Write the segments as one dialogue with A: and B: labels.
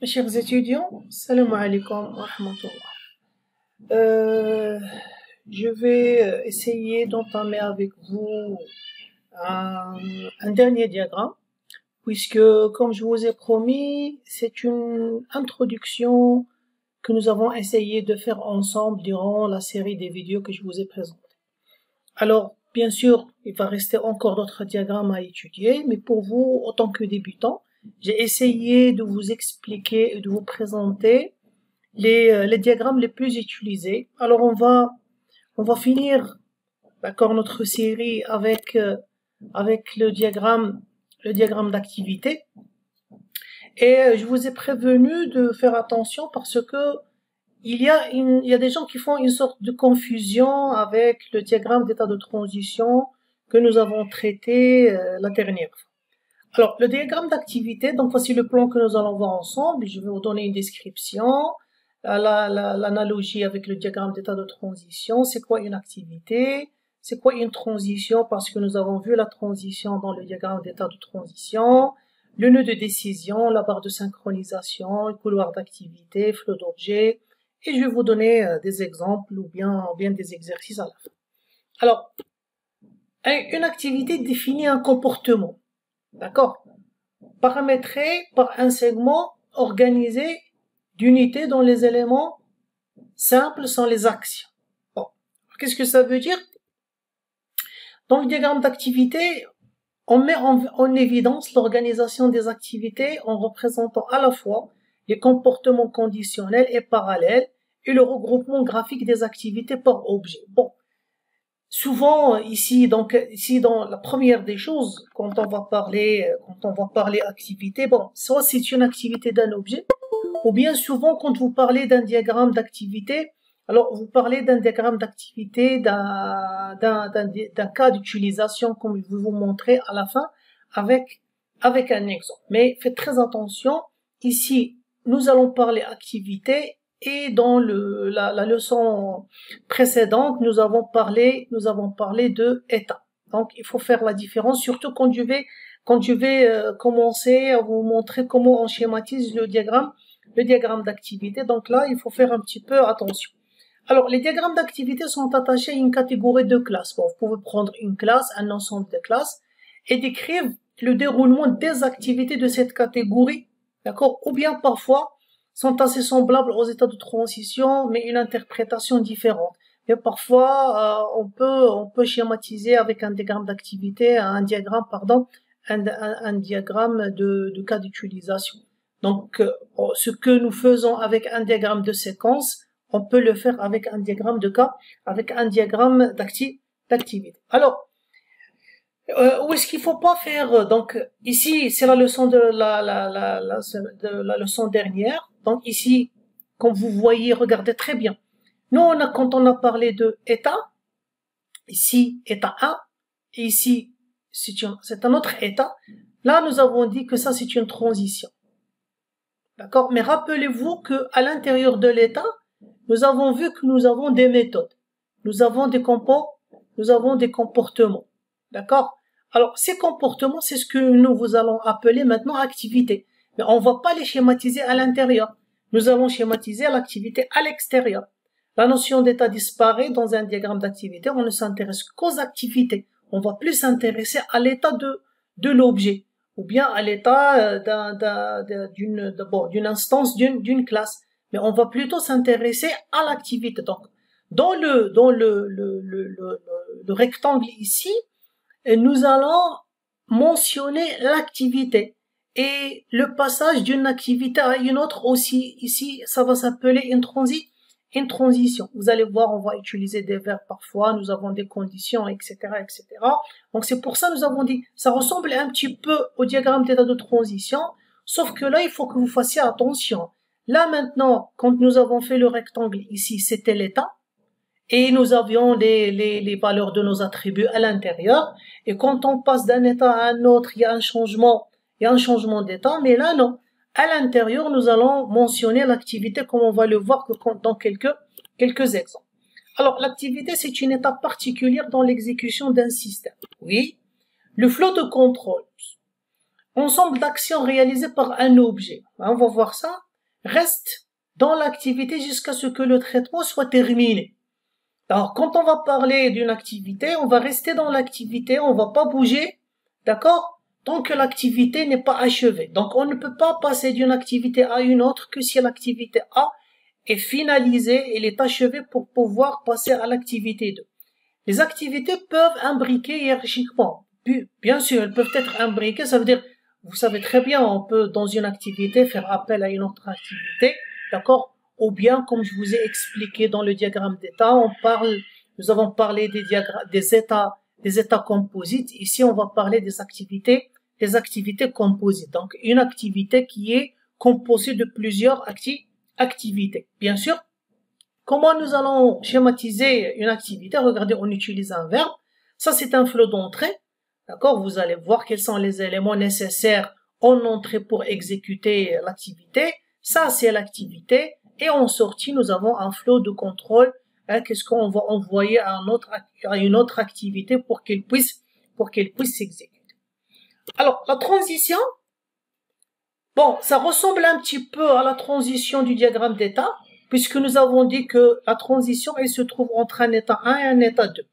A: Mes chers étudiants, salam alaikum wa rahmatullah. Euh, je vais essayer d'entamer avec vous un dernier diagramme, puisque, comme je vous ai promis, c'est une introduction que nous avons essayé de faire ensemble durant la série des vidéos que je vous ai présentées. Alors, bien sûr, il va rester encore d'autres diagrammes à étudier, mais pour vous, en tant que débutant, j'ai essayé de vous expliquer et de vous présenter les diagrammes les plus utilisés. Alors, on va finir, d'accord, notre série avec le diagramme d'activité. Et je vous ai prévenu de faire attention parce que il y a des gens qui font une sorte de confusion avec le diagramme d'état de transition que nous avons traité la dernière fois. Alors, le diagramme d'activité, donc voici le plan que nous allons voir ensemble. Je vais vous donner une description, l'analogie avec le diagramme d'état de transition. C'est quoi une activité? C'est quoi une transition? Parce que nous avons vu la transition dans le diagramme d'état de transition. Le nœud de décision, la barre de synchronisation, le couloir d'activité, flot d'objets. Et je vais vous donner des exemples ou bien des exercices à la fin. Alors, une activité définit un comportement. D'accord? Paramétré par un segment organisé d'unités dont les éléments simples sont les actions. Bon. Qu'est-ce que ça veut dire? Dans le diagramme d'activité, on met en évidence l'organisation des activités en représentant à la fois les comportements conditionnels et parallèles et le regroupement graphique des activités par objet. Bon. Souvent, ici, dans la première des choses, quand on va parler activité, bon, soit c'est une activité d'un objet, ou bien souvent, quand vous parlez d'un diagramme d'activité, alors vous parlez d'un diagramme d'activité, d'un cas d'utilisation, comme je vais vous montrer à la fin, avec un exemple. Mais faites très attention, ici, nous allons parler activité, et dans la leçon précédente, nous avons parlé de état. Donc, il faut faire la différence, surtout quand je vais commencer à vous montrer comment on schématise le diagramme d'activité. Donc là, il faut faire un petit peu attention. Alors, les diagrammes d'activité sont attachés à une catégorie de classes. Bon, vous pouvez prendre une classe, un ensemble de classes, et décrire le déroulement des activités de cette catégorie, d'accord? Ou bien parfois, sont assez semblables aux états de transition, mais une interprétation différente. Mais parfois, on peut schématiser avec un diagramme d'activité, un diagramme de cas d'utilisation. Donc, ce que nous faisons avec un diagramme de séquence, on peut le faire avec un diagramme de cas, avec un diagramme d'activité. Alors, où est-ce qu'il faut pas faire? Donc, ici, c'est la leçon de la leçon dernière. Donc, ici, comme vous voyez, regardez très bien. Nous, quand on a parlé de état, ici, état 1, et ici, c'est un autre état. Là, nous avons dit que ça, c'est une transition. D'accord? Mais rappelez-vous que à l'intérieur de l'état, nous avons vu que nous avons des méthodes. Nous avons des comportements. D'accord? Alors, ces comportements, c'est ce que nous allons appeler maintenant activité. Mais on va pas les schématiser à l'intérieur. Nous allons schématiser l'activité à l'extérieur. La notion d'état disparaît dans un diagramme d'activité. On ne s'intéresse qu'aux activités. On va plus s'intéresser à l'état de l'objet, ou bien à l'état d'une instance, d'une classe. Mais on va plutôt s'intéresser à l'activité. Donc, dans le rectangle ici, nous allons mentionner l'activité et le passage d'une activité à une autre aussi. Ici, ça va s'appeler une transition. Vous allez voir, on va utiliser des verbes parfois, nous avons des conditions, etc., etc. Donc c'est pour ça nous avons dit, ça ressemble un petit peu au diagramme d'état de transition, sauf que là, il faut que vous fassiez attention. Là maintenant, quand nous avons fait le rectangle ici, c'était l'état. Et nous avions les valeurs de nos attributs à l'intérieur. Et quand on passe d'un état à un autre, il y a un changement d'état. Mais là, non. À l'intérieur, nous allons mentionner l'activité comme on va le voir dans quelques exemples. Alors, l'activité, c'est une étape particulière dans l'exécution d'un système. Oui. Le flot de contrôle. Ensemble d'actions réalisées par un objet. On va voir ça. reste dans l'activité jusqu'à ce que le traitement soit terminé. Alors, quand on va parler d'une activité, on va rester dans l'activité, on va pas bouger, d'accord? Tant que l'activité n'est pas achevée. Donc, on ne peut pas passer d'une activité à une autre que si l'activité A est finalisée, elle est achevée pour pouvoir passer à l'activité 2. Les activités peuvent imbriquer hiérarchiquement. Bien sûr, elles peuvent être imbriquées, ça veut dire, vous savez très bien, on peut dans une activité faire appel à une autre activité, d'accord? Ou bien, comme je vous ai expliqué dans le diagramme d'état, nous avons parlé des états composites. Ici, on va parler des activités composites. Donc, une activité qui est composée de plusieurs activités. Bien sûr, comment nous allons schématiser une activité? Regardez, on utilise un verbe. Ça, c'est un flot d'entrée. D'accord? Vous allez voir quels sont les éléments nécessaires en entrée pour exécuter l'activité. Ça, c'est l'activité. Et en sortie, nous avons un flot de contrôle. Qu'est-ce qu'on va envoyer à une autre activité pour qu'elle puisse s'exécuter. Alors, la transition, bon, ça ressemble un petit peu à la transition du diagramme d'état, puisque nous avons dit que la transition, elle se trouve entre un état 1 et un état 2.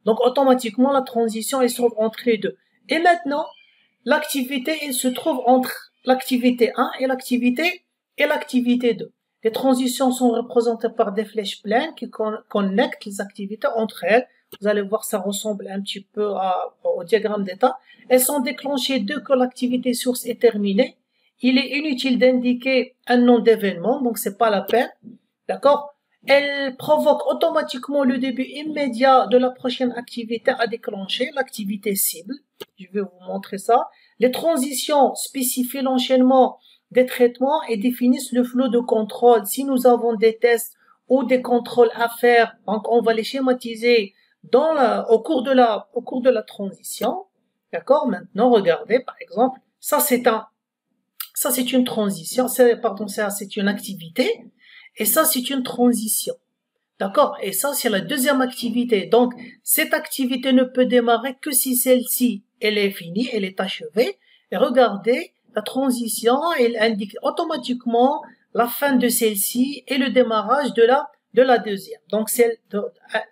A: Donc, automatiquement, la transition, elle se trouve entre les deux. Et maintenant, l'activité, elle se trouve entre l'activité 1 et l'activité 2. Les transitions sont représentées par des flèches pleines qui connectent les activités entre elles. Vous allez voir, ça ressemble un petit peu au diagramme d'état. Elles sont déclenchées dès que l'activité source est terminée. Il est inutile d'indiquer un nom d'événement, donc c'est pas la peine. D'accord? Elle provoque automatiquement le début immédiat de la prochaine activité à déclencher, l'activité cible. Je vais vous montrer ça. Les transitions spécifient l'enchaînement des traitements et définissent le flot de contrôle. Si nous avons des tests ou des contrôles à faire, donc on va les schématiser au cours de la transition. D'accord? Maintenant, regardez, par exemple, ça c'est une transition, c'est une activité, et ça c'est une transition. D'accord? Et ça c'est la deuxième activité. Donc, cette activité ne peut démarrer que si celle-ci, elle est finie, elle est achevée. Et regardez, la transition, elle indique automatiquement la fin de celle-ci et le démarrage de la deuxième. Donc,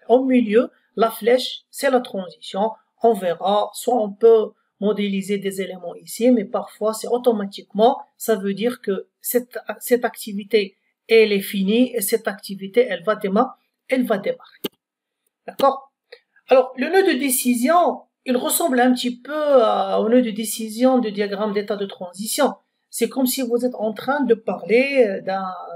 A: au milieu, la flèche, c'est la transition. On verra, soit on peut modéliser des éléments ici, mais parfois c'est automatiquement, ça veut dire que cette activité, elle est finie et cette activité, elle va démarrer. D'accord? Alors, le nœud de décision, il ressemble un petit peu au nœud de décision du diagramme d'état de transition. C'est comme si vous êtes en train de parler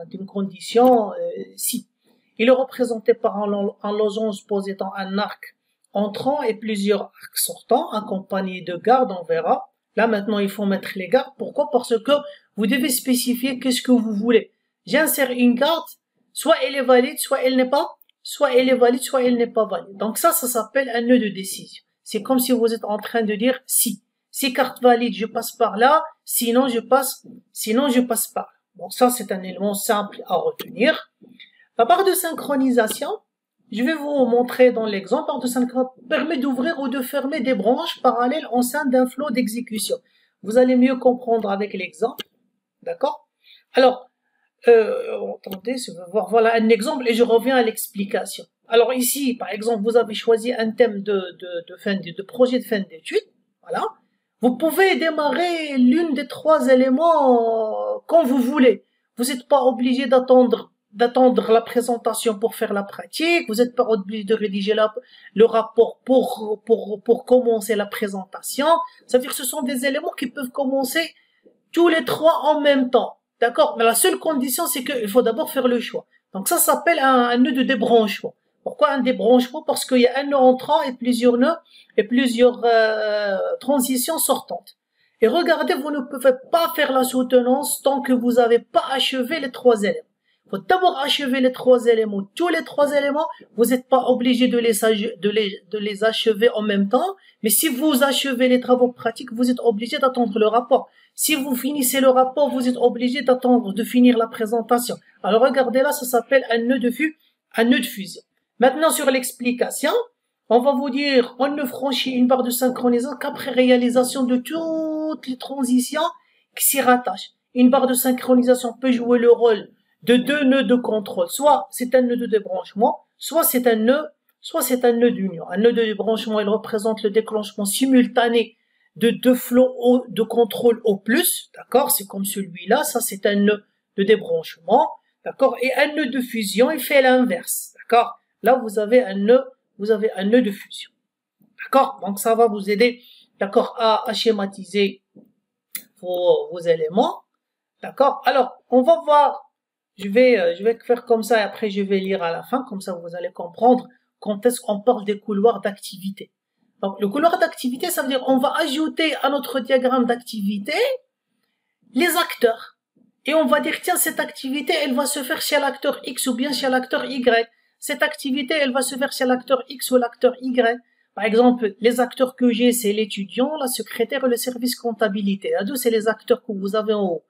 A: d'une condition si. Il est représenté par un losange possédant un arc entrant et plusieurs arcs sortants, accompagnés de gardes, on verra. Là, maintenant, il faut mettre les gardes. Pourquoi? Parce que vous devez spécifier qu'est-ce que vous voulez. J'insère une garde, soit elle est valide, soit elle n'est pas, soit elle est valide, soit elle n'est pas valide. Donc ça s'appelle un nœud de décision. C'est comme si vous êtes en train de dire si. Si carte valide, je passe par là, sinon je passe par là. Bon, ça, c'est un élément simple à retenir. La barre de synchronisation, je vais vous montrer dans l'exemple. La barre de synchronisation permet d'ouvrir ou de fermer des branches parallèles au sein d'un flot d'exécution. Vous allez mieux comprendre avec l'exemple. D'accord? Alors, attendez, je vais voir, voilà un exemple et je reviens à l'explication. Alors ici, par exemple, vous avez choisi un thème de projet de fin d'études. Voilà. Vous pouvez démarrer l'une des trois éléments quand vous voulez. Vous n'êtes pas obligé d'attendre la présentation pour faire la pratique. Vous n'êtes pas obligé de rédiger le rapport pour commencer la présentation. Ça veut dire que ce sont des éléments qui peuvent commencer tous les trois en même temps. D'accord? Mais la seule condition, c'est qu'il faut d'abord faire le choix. Donc ça s'appelle un nœud de débranchement. Pourquoi un débranchement? Parce qu'il y a un nœud entrant et plusieurs nœuds et plusieurs transitions sortantes. Et regardez, vous ne pouvez pas faire la soutenance tant que vous n'avez pas achevé les trois éléments. Il faut d'abord achever les trois éléments. Tous les trois éléments, vous n'êtes pas obligé de les achever en même temps. Mais si vous achevez les travaux pratiques, vous êtes obligé d'attendre le rapport. Si vous finissez le rapport, vous êtes obligé d'attendre de finir la présentation. Alors regardez là, ça s'appelle un nœud de fusion. Maintenant sur l'explication, on va vous dire, on ne franchit une barre de synchronisation qu'après réalisation de toutes les transitions qui s'y rattachent. Une barre de synchronisation peut jouer le rôle de deux nœuds de contrôle. Soit c'est un nœud de débranchement, soit c'est un nœud d'union. Un nœud de débranchement, il représente le déclenchement simultané de deux flots de contrôle au plus, d'accord? C'est comme celui-là, ça c'est un nœud de débranchement, d'accord? Et un nœud de fusion, il fait l'inverse, d'accord? Là, vous avez un nœud de fusion, d'accord? Donc ça va vous aider, d'accord, à schématiser vos éléments, d'accord? Alors, on va voir, je vais faire comme ça et après je vais lire à la fin, comme ça vous allez comprendre quand est-ce qu'on parle des couloirs d'activité. Donc, le couloir d'activité, ça veut dire on va ajouter à notre diagramme d'activité les acteurs. Et on va dire, tiens, cette activité, elle va se faire chez l'acteur X ou bien chez l'acteur Y. Cette activité, elle va se faire chez l'acteur X ou l'acteur Y. Par exemple, les acteurs que j'ai, c'est l'étudiant, la secrétaire et le service comptabilité. À deux, c'est les acteurs que vous avez en haut.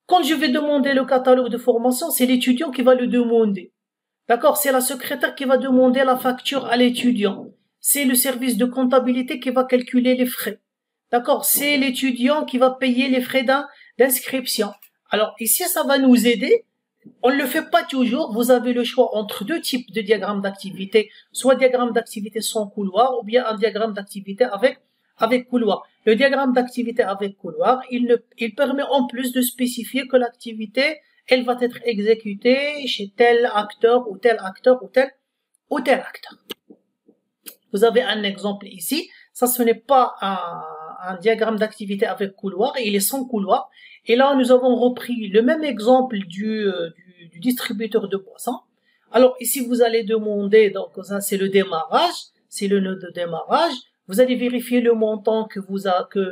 A: Quand je vais demander le catalogue de formation, c'est l'étudiant qui va le demander. D'accord? C'est la secrétaire qui va demander la facture à l'étudiant. C'est le service de comptabilité qui va calculer les frais. D'accord? C'est l'étudiant qui va payer les frais d'inscription. Alors ici, ça va nous aider. On ne le fait pas toujours. Vous avez le choix entre deux types de diagrammes d'activité. Soit diagramme d'activité sans couloir ou bien un diagramme d'activité avec couloir. Le diagramme d'activité avec couloir, il permet en plus de spécifier que l'activité, elle va être exécutée chez tel acteur ou tel acteur ou tel acteur. Vous avez un exemple ici. Ça, ce n'est pas un diagramme d'activité avec couloir, il est sans couloir. Et là, nous avons repris le même exemple du distributeur de boissons. Alors ici, vous allez demander, donc ça c'est le démarrage, c'est le nœud de démarrage. Vous allez vérifier le montant que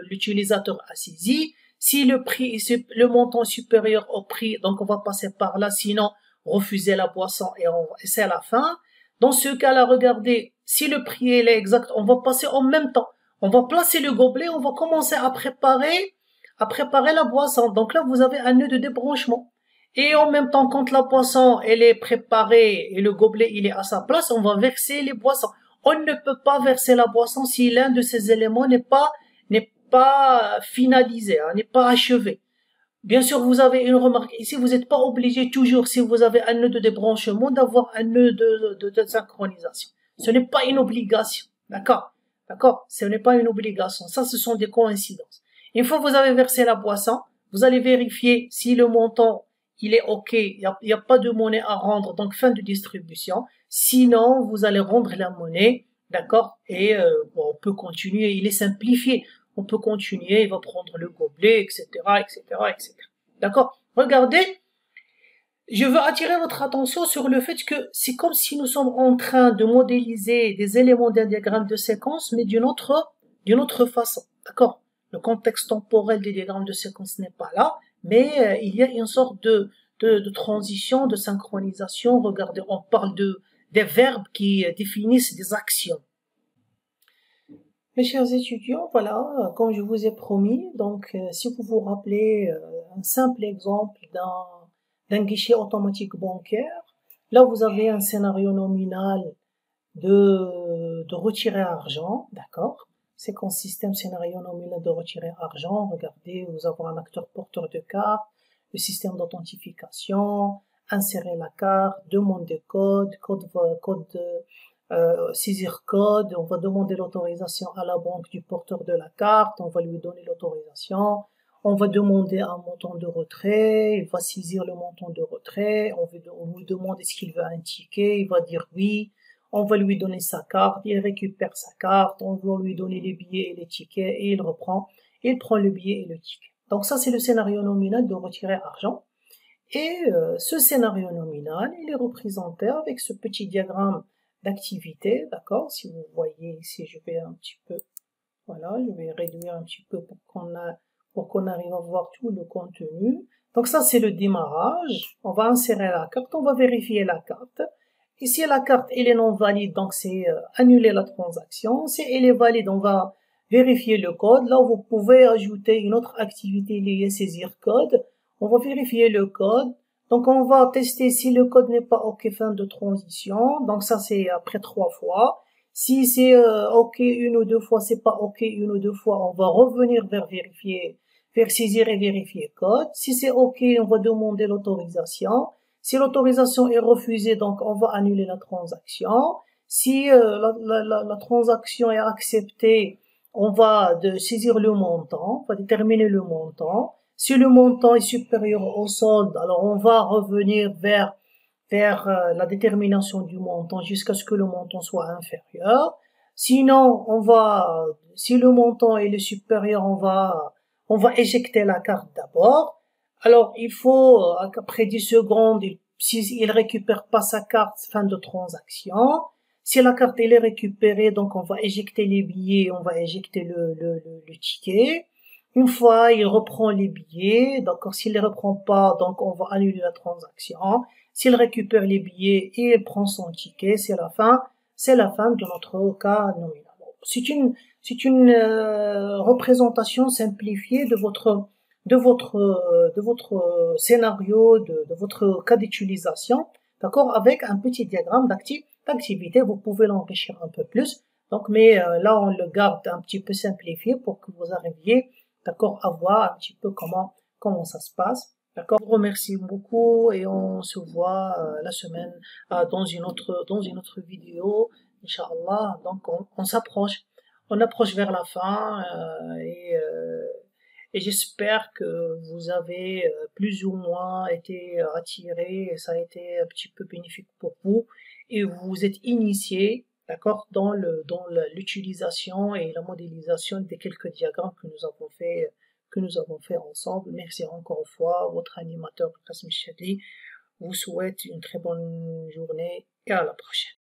A: l'utilisateur a saisi. Si le montant est supérieur au prix, donc on va passer par là, sinon refuser la boisson et c'est à la fin. Dans ce cas-là, regardez, si le prix est exact, on va passer en même temps. On va placer le gobelet, on va commencer à préparer la boisson. Donc là, vous avez un nœud de débranchement. Et en même temps, quand la boisson, elle est préparée et le gobelet, il est à sa place, on va verser les boissons. On ne peut pas verser la boisson si l'un de ces éléments n'est pas finalisé, hein, n'est pas achevé. Bien sûr, vous avez une remarque ici, vous n'êtes pas obligé toujours, si vous avez un nœud de débranchement, d'avoir un nœud de synchronisation. Ce n'est pas une obligation, d'accord? D'accord? Ce n'est pas une obligation. Ça, ce sont des coïncidences. Une fois que vous avez versé la boisson, vous allez vérifier si le montant, il est OK, il n'y a pas de monnaie à rendre, donc fin de distribution. Sinon, vous allez rendre la monnaie, d'accord? Et on peut continuer, il est simplifié. On peut continuer, il va prendre le gobelet, etc., etc., etc. D'accord? Regardez, je veux attirer votre attention sur le fait que c'est comme si nous sommes en train de modéliser des éléments d'un diagramme de séquence, mais d'une autre façon. D'accord? Le contexte temporel des diagrammes de séquence n'est pas là, mais il y a une sorte de transition, de synchronisation. Regardez, on parle des verbes qui définissent des actions. Mes chers étudiants, voilà, comme je vous ai promis, donc si vous vous rappelez un simple exemple d'un guichet automatique bancaire, là vous avez un scénario nominal de retirer argent, d'accord? C'est qu'un système scénario nominal de retirer argent, regardez, vous avez un acteur porteur de carte, le système d'authentification, insérer la carte, demander code saisir code, on va demander l'autorisation à la banque du porteur de la carte, on va lui donner l'autorisation, on va demander un montant de retrait, il va saisir le montant de retrait, on lui demande est-ce qu'il veut un ticket, il va dire oui, on va lui donner sa carte, il récupère sa carte, on va lui donner les billets et les tickets et il prend le billet et le ticket. Donc ça c'est le scénario nominal de retirer argent. Et ce scénario nominal, il est représenté avec ce petit diagramme d'activité, d'accord? Si vous voyez ici, je vais un petit peu, voilà, je vais réduire un petit peu pour qu'on arrive à voir tout le contenu. Donc ça, c'est le démarrage. On va insérer la carte, on va vérifier la carte. Et si la carte, elle est non valide, donc c'est annuler la transaction. Si elle est valide, on va vérifier le code. Là, vous pouvez ajouter une autre activité liée saisir code. On va vérifier le code. Donc, on va tester si le code n'est pas OK, fin de transition. Donc, ça, c'est après 3 fois. Si c'est OK une ou deux fois, c'est pas OK une ou deux fois, on va revenir vers faire saisir et vérifier code. Si c'est OK, on va demander l'autorisation. Si l'autorisation est refusée, donc on va annuler la transaction. Si la transaction est acceptée, on va saisir le montant, on va déterminer le montant. Si le montant est supérieur au solde, alors on va revenir vers la détermination du montant jusqu'à ce que le montant soit inférieur. Sinon, si le montant est supérieur, on va éjecter la carte d'abord. Alors, il faut, après 10 secondes, s'il récupère pas sa carte, fin de transaction. Si la carte elle est récupérée, donc on va éjecter les billets, on va éjecter le ticket. Une fois, il reprend les billets, d'accord. S'il les reprend pas, donc on va annuler la transaction. S'il récupère les billets et il prend son ticket, c'est la fin de notre cas nominal. C'est une représentation simplifiée de votre scénario, de votre cas d'utilisation, d'accord, avec un petit diagramme d'activité. Vous pouvez l'enrichir un peu plus. Donc, mais là, on le garde un petit peu simplifié pour que vous arriviez, d'accord, à voir un petit peu comment ça se passe. D'accord. Je vous remercie beaucoup et on se voit la semaine dans une autre vidéo, Inch'Allah. Donc on approche vers la fin et j'espère que vous avez plus ou moins été attiré et ça a été un petit peu bénéfique pour vous et vous vous êtes initié, d'accord, dans l'utilisation et la modélisation des quelques diagrammes que nous avons fait ensemble. Merci encore une fois. Votre animateur Qasim Chadli vous souhaite une très bonne journée et à la prochaine.